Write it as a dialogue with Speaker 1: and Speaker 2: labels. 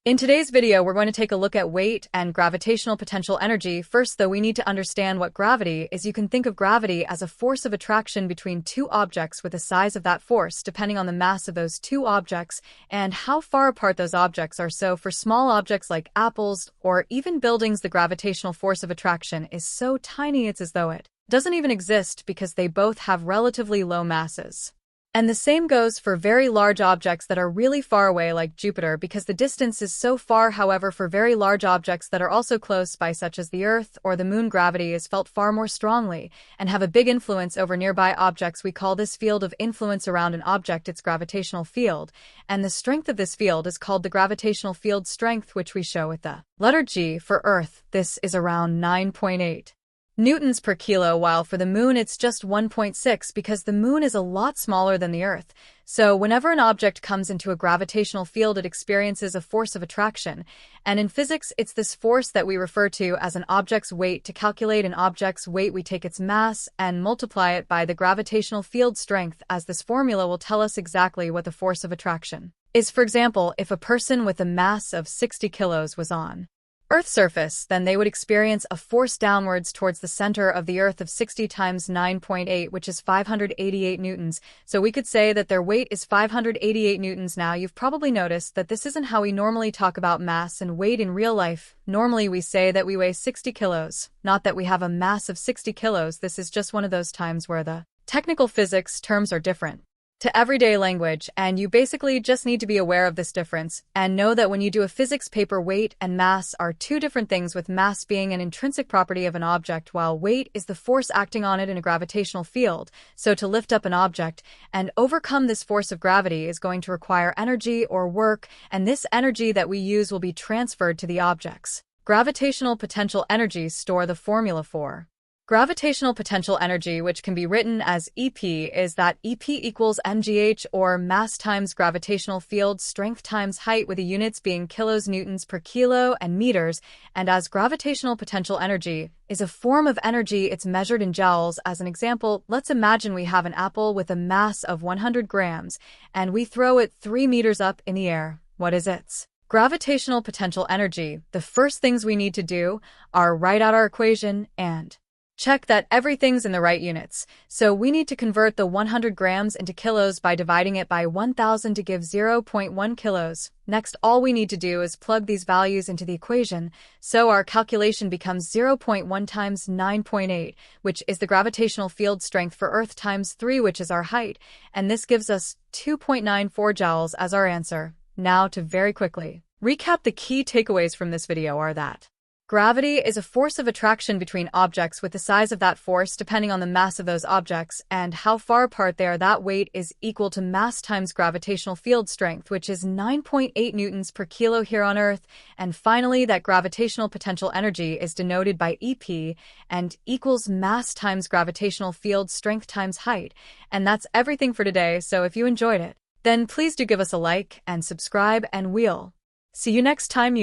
Speaker 1: In today's video, we're going to take a look at weight and gravitational potential energy. First, though, we need to understand what gravity is. You can think of gravity as a force of attraction between two objects with the size of that force, depending on the mass of those two objects and how far apart those objects are. So for small objects like apples or even buildings, the gravitational force of attraction is so tiny it's as though it doesn't even exist because they both have relatively low masses. And the same goes for very large objects that are really far away, like Jupiter, because the distance is so far. However, for very large objects that are also close by, such as the Earth or the Moon, gravity is felt far more strongly and have a big influence over nearby objects. We call this field of influence around an object its gravitational field, and the strength of this field is called the gravitational field strength, which we show with the letter G. For Earth, this is around 9.8 newtons per kilo, while for the Moon it's just 1.6 because the Moon is a lot smaller than the Earth. So whenever an object comes into a gravitational field, it experiences a force of attraction. And in physics, it's this force that we refer to as an object's weight. To calculate an object's weight, we take its mass and multiply it by the gravitational field strength, as this formula will tell us exactly what the force of attraction is. For example, if a person with a mass of 60 kilos was on Earth's surface, then they would experience a force downwards towards the center of the Earth of 60 times 9.8, which is 588 newtons. So we could say that their weight is 588 newtons. Now, you've probably noticed that this isn't how we normally talk about mass and weight in real life. Normally, we say that we weigh 60 kilos, not that we have a mass of 60 kilos. This is just one of those times where the technical physics terms are different to everyday language, and you basically just need to be aware of this difference and know that when you do a physics paper, weight and mass are two different things, with mass being an intrinsic property of an object while weight is the force acting on it in a gravitational field. So to lift up an object and overcome this force of gravity is going to require energy or work, and this energy that we use will be transferred to the objects. Gravitational potential energy. Store the formula for gravitational potential energy, which can be written as EP, is that EP equals mgh, or mass times gravitational field strength times height, with the units being kilos, newtons per kilo, and meters. And as gravitational potential energy is a form of energy, it's measured in joules. As an example, let's imagine we have an apple with a mass of 100 grams, and we throw it 3 meters up in the air. What is its gravitational potential energy? The first things we need to do are write out our equation and check that everything's in the right units. So we need to convert the 100 grams into kilos by dividing it by 1,000 to give 0.1 kilos. Next, all we need to do is plug these values into the equation. So our calculation becomes 0.1 times 9.8, which is the gravitational field strength for Earth, times 3, which is our height. And this gives us 2.94 joules as our answer. Now, to very quickly recap, the key takeaways from this video are that gravity is a force of attraction between objects with the size of that force depending on the mass of those objects and how far apart they are. That weight is equal to mass times gravitational field strength, which is 9.8 newtons per kilo here on Earth. And finally, that gravitational potential energy is denoted by EP and equals mass times gravitational field strength times height. And that's everything for today. So if you enjoyed it, then please do give us a like and subscribe, and we'll see you next time.